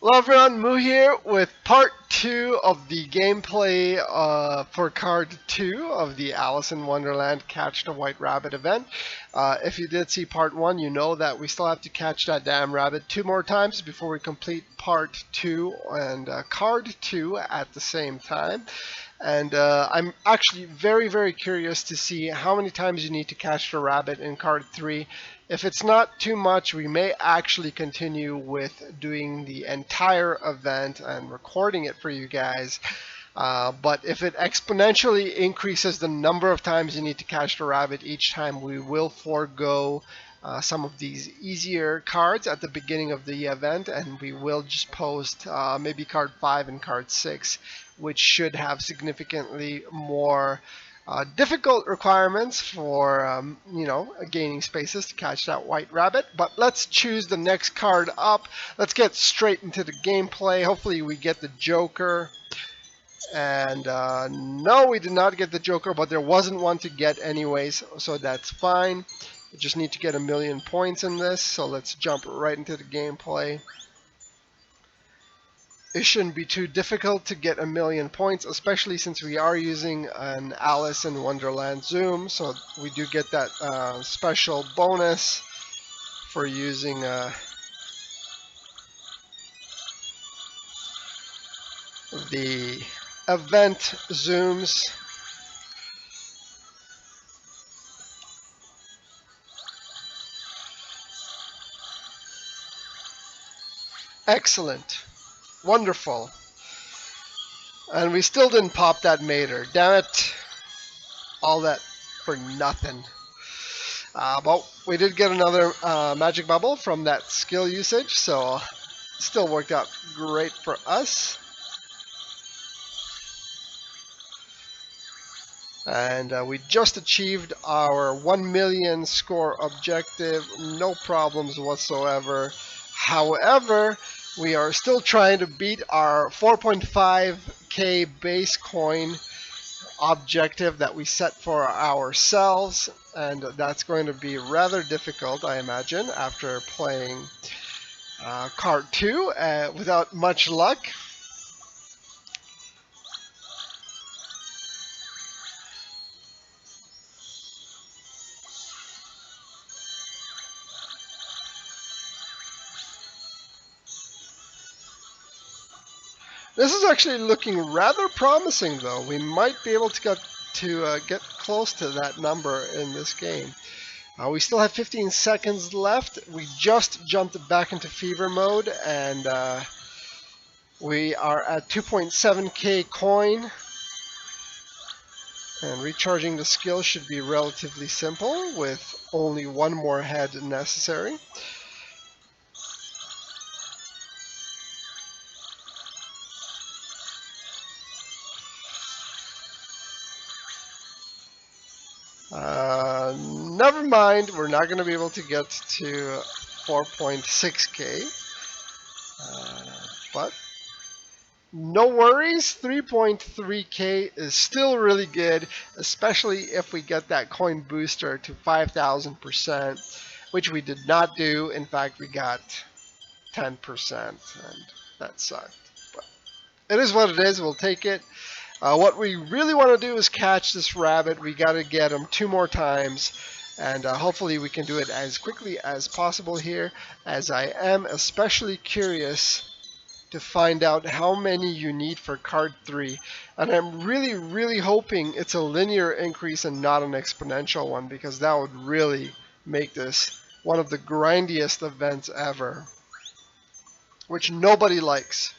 Hello everyone, Moo here with part 2 of the gameplay for card 2 of the Alice in Wonderland Catch the White Rabbit event. If you did see part 1, you know that we still have to catch that damn rabbit 2 more times before we complete part 2 and card 2 at the same time. And I'm actually very curious to see how many times you need to catch the rabbit in card 3. If it's not too much, we may actually continue with doing the entire event and recording it for you guys. But if it exponentially increases the number of times you need to catch the rabbit each time, we will forego some of these easier cards at the beginning of the event, and we will just post maybe card 5 and card 6, which should have significantly more difficult requirements for gaining spaces to catch that white rabbit. But let's choose the next card up. Let's get straight into the gameplay. Hopefully we get the Joker. And no, we did not get the Joker, but there wasn't one to get anyways, so that's fine. We just need to get 1,000,000 points in this, so let's jump right into the gameplay. It shouldn't be too difficult to get 1,000,000 points, especially since we are using an Alice in Wonderland zoom, so we do get that special bonus for using the event zooms. Excellent. Wonderful. And we still didn't pop that mater. Damn it. All that for nothing. But we did get another magic bubble from that skill usage, so still worked out great for us. And we just achieved our 1,000,000 score objective, no problems whatsoever. However, we are still trying to beat our 4.5k base coin objective that we set for ourselves, and that's going to be rather difficult, I imagine, after playing card 2 without much luck. This is actually looking rather promising, though. We might be able to get close to that number in this game. We still have 15 seconds left. We just jumped back into fever mode, and we are at 2.7k coin. And recharging the skill should be relatively simple, with only one more head necessary. Never mind, we're not going to be able to get to 4.6k. But no worries, 3.3k is still really good, especially if we get that coin booster to 5,000%, which we did not do. In fact, we got 10%, and that sucked. But it is what it is, we'll take it. What we really want to do is catch this rabbit. We got to get him 2 more times, and hopefully we can do it as quickly as possible here, as I am especially curious to find out how many you need for card 3. And I'm really hoping it's a linear increase and not an exponential one, because that would really make this one of the grindiest events ever, which nobody likes.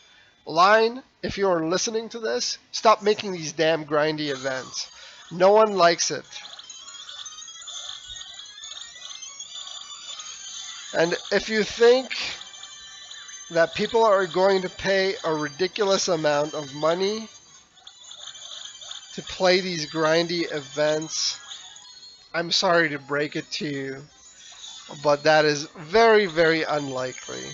Line, if you're listening to this, stop making these damn grindy events. No one likes it. And if you think that people are going to pay a ridiculous amount of money to play these grindy events, I'm sorry to break it to you, but that is very unlikely.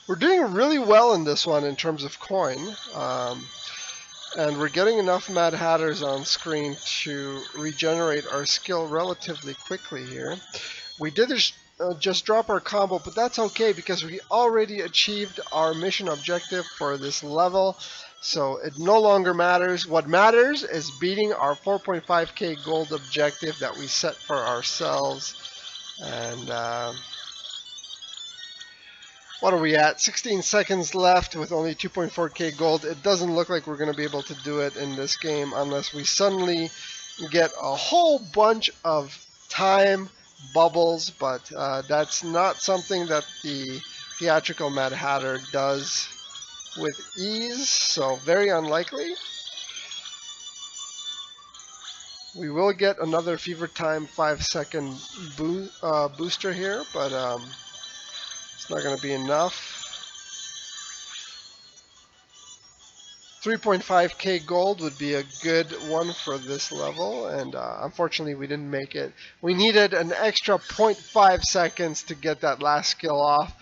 We're doing really well in this one in terms of coin. And we're getting enough Mad Hatters on screen to regenerate our skill relatively quickly here. We did just drop our combo, but that's okay because we already achieved our mission objective for this level. So it no longer matters. What matters is beating our 4.5k gold objective that we set for ourselves. And what are we at? 16 seconds left with only 2.4k gold. It doesn't look like we're going to be able to do it in this game unless we suddenly get a whole bunch of time bubbles, but that's not something that the theatrical Mad Hatter does with ease, so very unlikely. We will get another Fever Time 5-second booster here, but it's not going to be enough. 3.5k gold would be a good one for this level, and unfortunately we didn't make it. We needed an extra 0.5 seconds to get that last skill off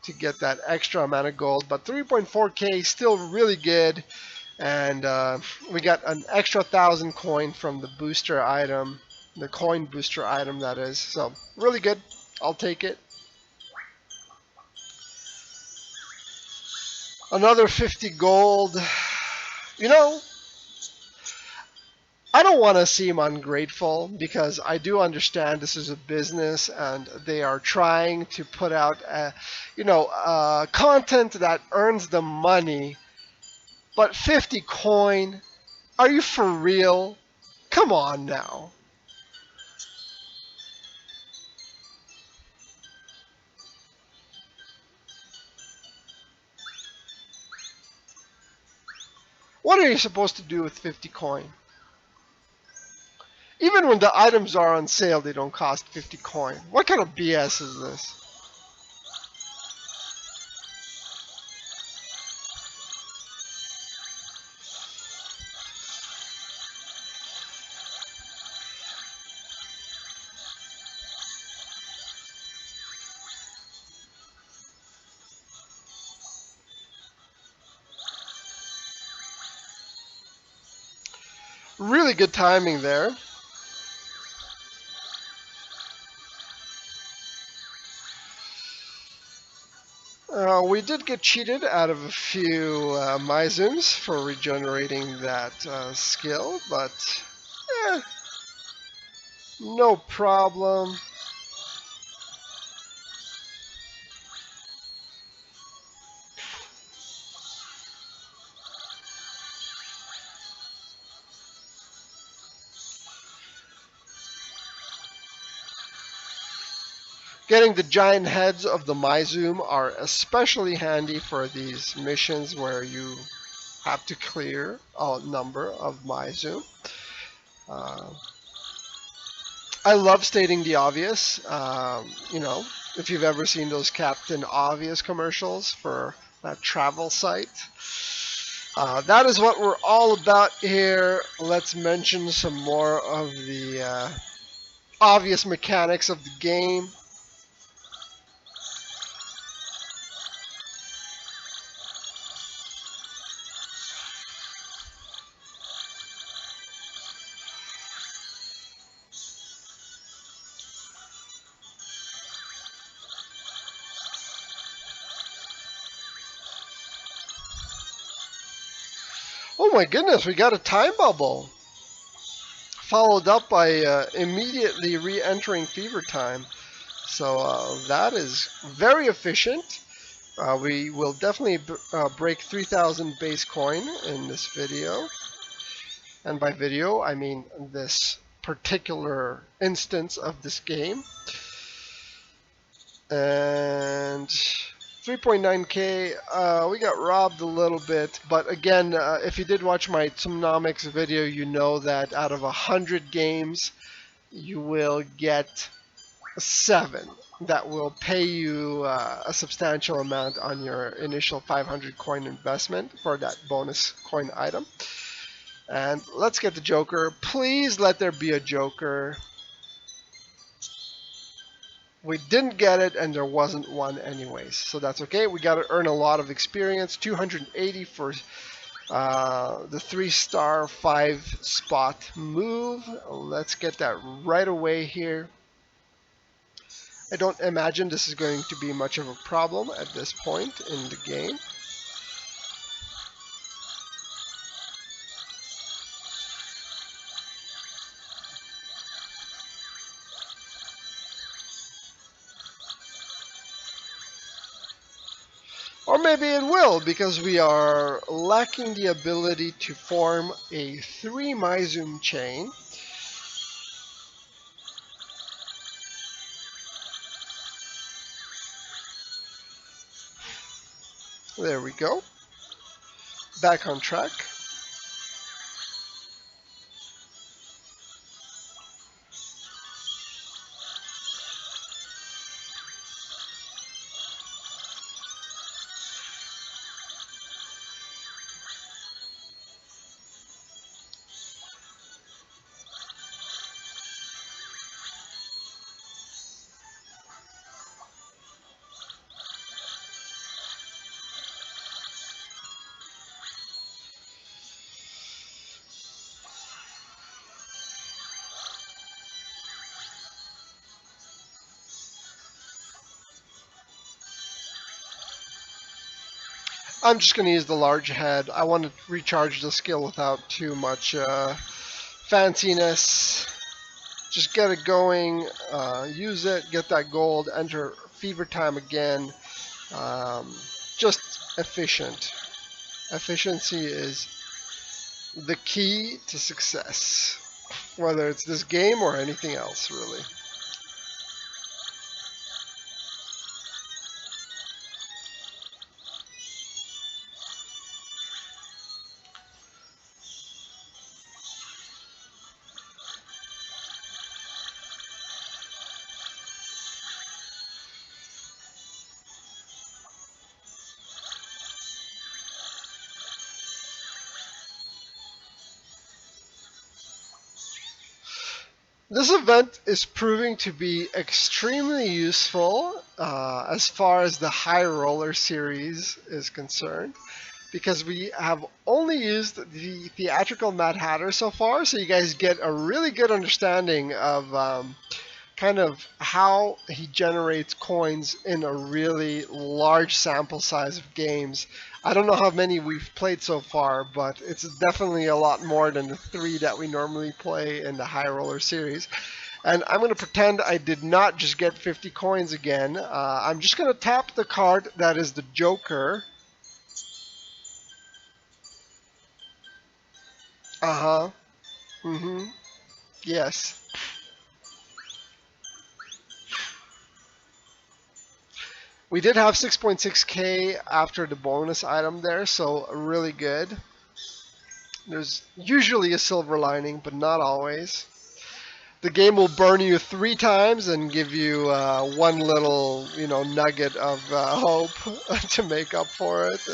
to get that extra amount of gold, but 3.4k still really good, and we got an extra 1,000 coin from the booster item, the coin booster item that is, so really good. I'll take it. Another 50 gold. You know, I don't want to seem ungrateful because I do understand this is a business and they are trying to put out, content that earns them money. But 50 coin? Are you for real? Come on now. What are you supposed to do with 50 coin? Even when the items are on sale, they don't cost 50 coin. What kind of BS is this? Really good timing there. We did get cheated out of a few Mizums for regenerating that skill, but no problem. Getting the giant heads of the Mizum are especially handy for these missions where you have to clear a number of Mizum. I love stating the obvious. If you've ever seen those Captain Obvious commercials for that travel site. That is what we're all about here. Let's mention some more of the obvious mechanics of the game. Oh my goodness, we got a time bubble. Followed up by immediately re-entering Fever Time. So that is very efficient. We will definitely break 3,000 base coin in this video. And by video, I mean this particular instance of this game. And 3.9k, we got robbed a little bit, but again, if you did watch my Tsumnomics video, you know that out of 100 games, you will get 7 that will pay you a substantial amount on your initial 500 coin investment for that bonus coin item. And let's get the Joker. Please let there be a Joker. We didn't get it, and there wasn't one anyways, so that's okay. We got to earn a lot of experience. 280 for the 3-star 5-spot move. Let's get that right away here. I don't imagine this is going to be much of a problem at this point in the game. Or maybe it will, because we are lacking the ability to form a 3 Maizum chain. There we go. Back on track. I'm just going to use the large head. I want to recharge the skill without too much fanciness. Just get it going, use it, get that gold, enter fever time again. Just efficient. Efficiency is the key to success, whether it's this game or anything else, really. This event is proving to be extremely useful as far as the high roller series is concerned, because we have only used the theatrical Mad Hatter so far, so you guys get a really good understanding of kind of how he generates coins in a really large sample size of games. I don't know how many we've played so far, but it's definitely a lot more than the 3 that we normally play in the High Roller series. And I'm going to pretend I did not just get 50 coins again. I'm just going to tap the card that is the Joker. Uh-huh. Mm-hmm. Yes. We did have 6.6k after the bonus item there, so really good. There's usually a silver lining, but not always. The game will burn you 3 times and give you one little, nugget of hope to make up for it.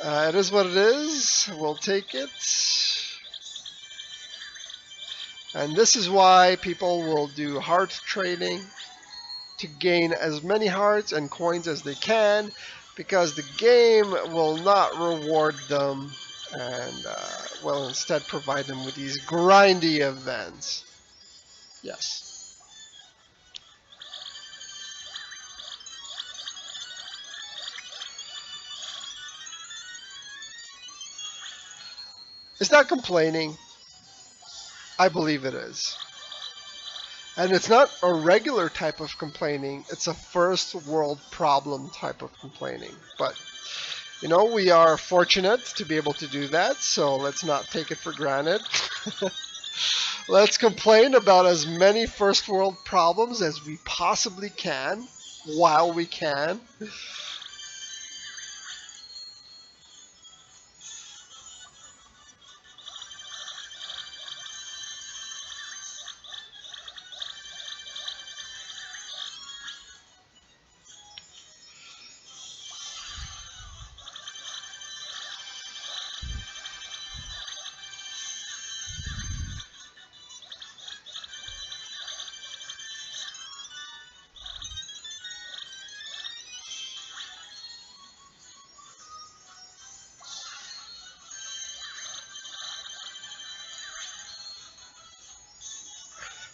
And it is what it is. We'll take it. And this is why people will do heart trading to gain as many hearts and coins as they can, because the game will not reward them and will instead provide them with these grindy events. Yes. Is that complaining? I believe it is. And it's not a regular type of complaining, it's a first world problem type of complaining. But, we are fortunate to be able to do that, so let's not take it for granted. Let's complain about as many first world problems as we possibly can, while we can.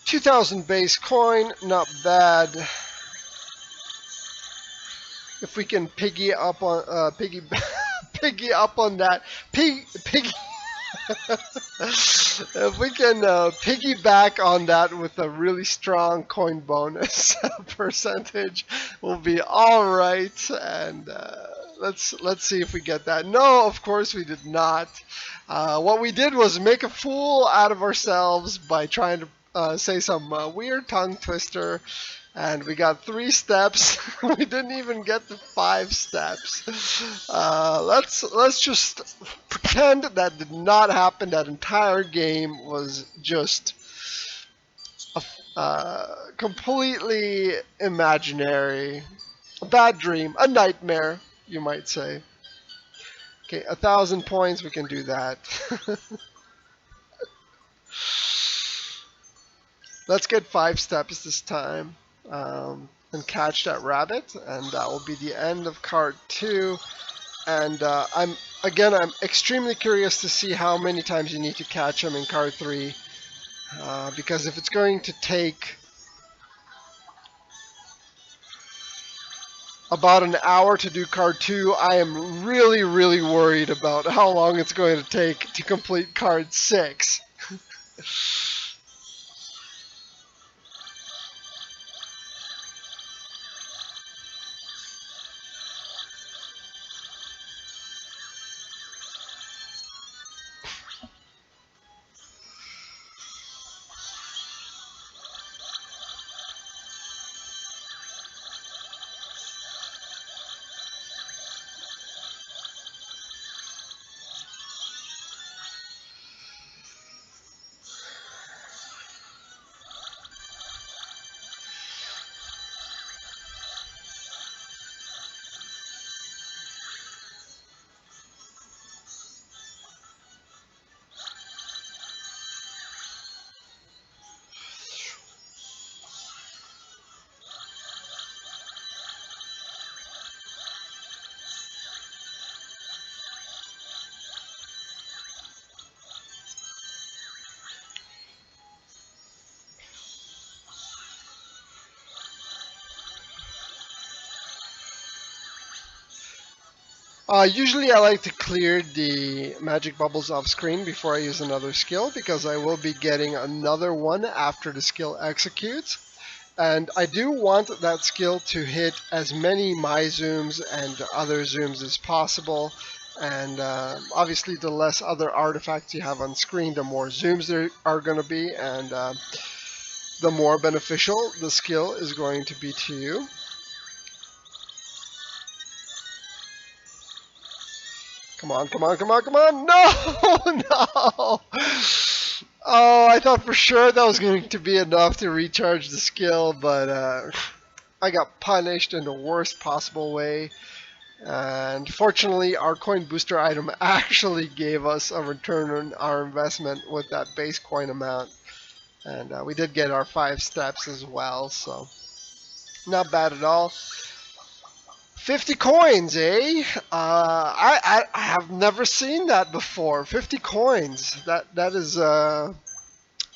2,000 base coin, not bad. If we can piggy up on piggy up on that piggy if we can piggyback on that with a really strong coin bonus percentage, we'll be all right. And let's see if we get that. No, of course we did not. What we did was make a fool out of ourselves by trying to say some weird tongue twister. And we got 3 steps. We didn't even get the 5 steps. Let's just pretend that did not happen. That entire game was just completely imaginary, a bad dream, a nightmare, you might say. Okay, 1,000 points. We can do that. Let's get 5 steps this time. And catch that rabbit, and that will be the end of card 2. And I'm extremely curious to see how many times you need to catch him in card 3, because if it's going to take about an hour to do card 2, I am really worried about how long it's going to take to complete card 6. Usually I like to clear the magic bubbles off screen before I use another skill, because I will be getting another one after the skill executes. And I do want that skill to hit as many my zooms and other zooms as possible. And obviously the less other artifacts you have on screen, the more zooms there are going to be, and the more beneficial the skill is going to be to you. Come on, come on, come on, come on! No! No! Oh, I thought for sure that was going to be enough to recharge the skill, but I got punished in the worst possible way. And fortunately, our coin booster item actually gave us a return on our investment with that base coin amount. And we did get our 5 steps as well, so not bad at all. 50 coins, eh? I have never seen that before. 50 coins. That is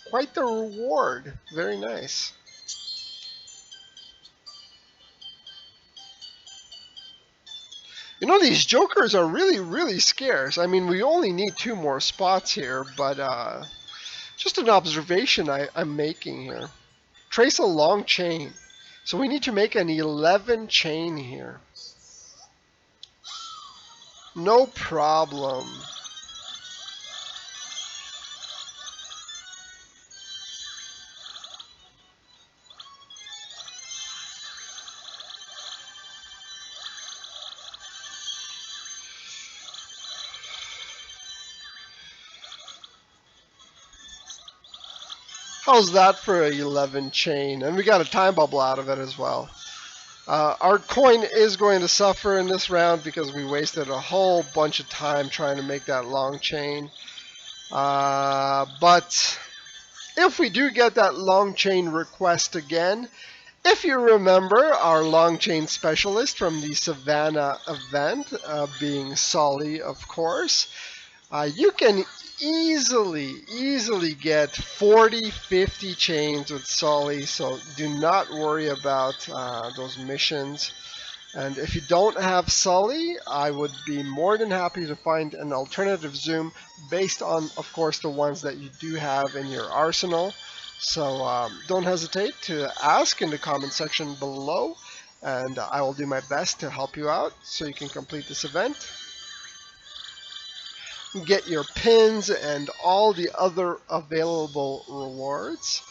quite the reward. Very nice. You know, these jokers are really scarce. I mean, we only need 2 more spots here, but just an observation I'm making here. Trace a long chain. So we need to make an 11 chain here. No problem. How's that for a 11 chain? And we got a time bubble out of it as well. Our coin is going to suffer in this round because we wasted a whole bunch of time trying to make that long chain. But if we do get that long chain request again, if you remember our long chain specialist from the Savannah event, being Solly, of course, You can easily get 40, 50 chains with Sully, so do not worry about those missions. And if you don't have Sully, I would be more than happy to find an alternative Zoom based on, of course, the ones that you do have in your arsenal. So don't hesitate to ask in the comment section below, and I will do my best to help you out so you can complete this event. Get your pins and all the other available rewards.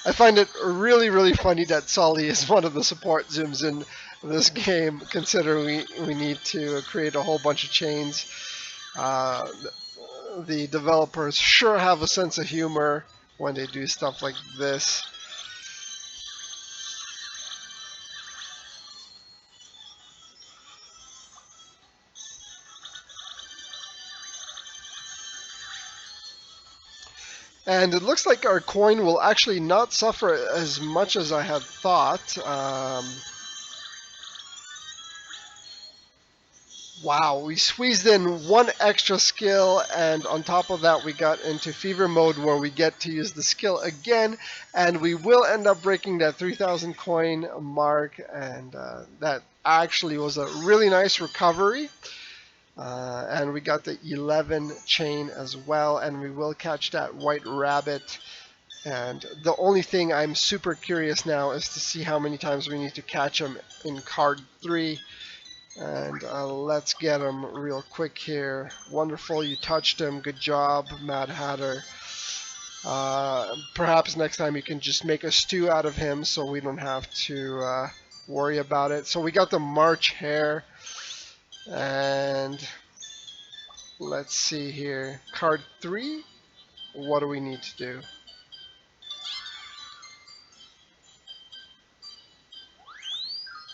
I find it really funny that Sully is one of the support Zooms in this game, considering we need to create a whole bunch of chains. The developers sure have a sense of humor when they do stuff like this. And it looks like our coin will actually not suffer as much as I had thought. Wow, we squeezed in one extra skill, and on top of that we got into fever mode where we get to use the skill again, and we will end up breaking that 3,000 coin mark, and that actually was a really nice recovery. And we got the 11 chain as well, and we will catch that white rabbit. And the only thing I'm super curious now is to see how many times we need to catch him in card 3. And let's get him real quick here. Wonderful, you touched him. Good job, Mad Hatter. Perhaps next time you can just make a stew out of him so we don't have to worry about it. So we got the March Hare. And let's see here. Card 3. What do we need to do?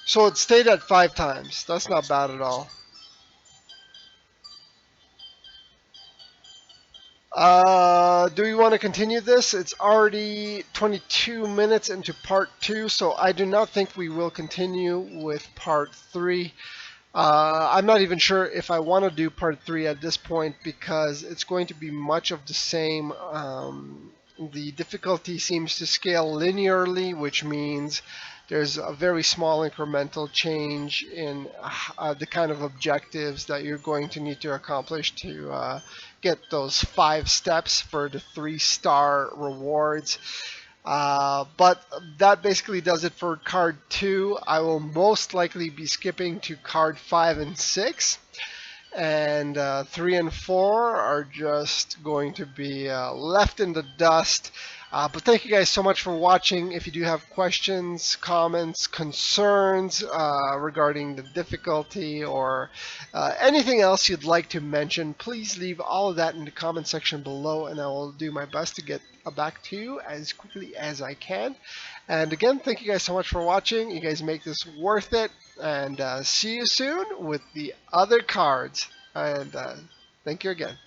So it stayed at 5 times. That's not bad at all. Do we want to continue this? It's already 22 minutes into part 2, so I do not think we will continue with part 3. I'm not even sure if I want to do part 3 at this point because it's going to be much of the same. The difficulty seems to scale linearly, which means there's a very small incremental change in the kind of objectives that you're going to need to accomplish to get those 5 steps for the 3-star rewards. But that basically does it for card 2. I will most likely be skipping to card 5 and 6. And 3 and 4 are just going to be left in the dust. But thank you guys so much for watching. If you do have questions, comments, concerns regarding the difficulty or anything else you'd like to mention, please leave all of that in the comment section below, and I will do my best to get back to you as quickly as I can. And again, thank you guys so much for watching. You guys make this worth it, and see you soon with the other cards. And thank you again.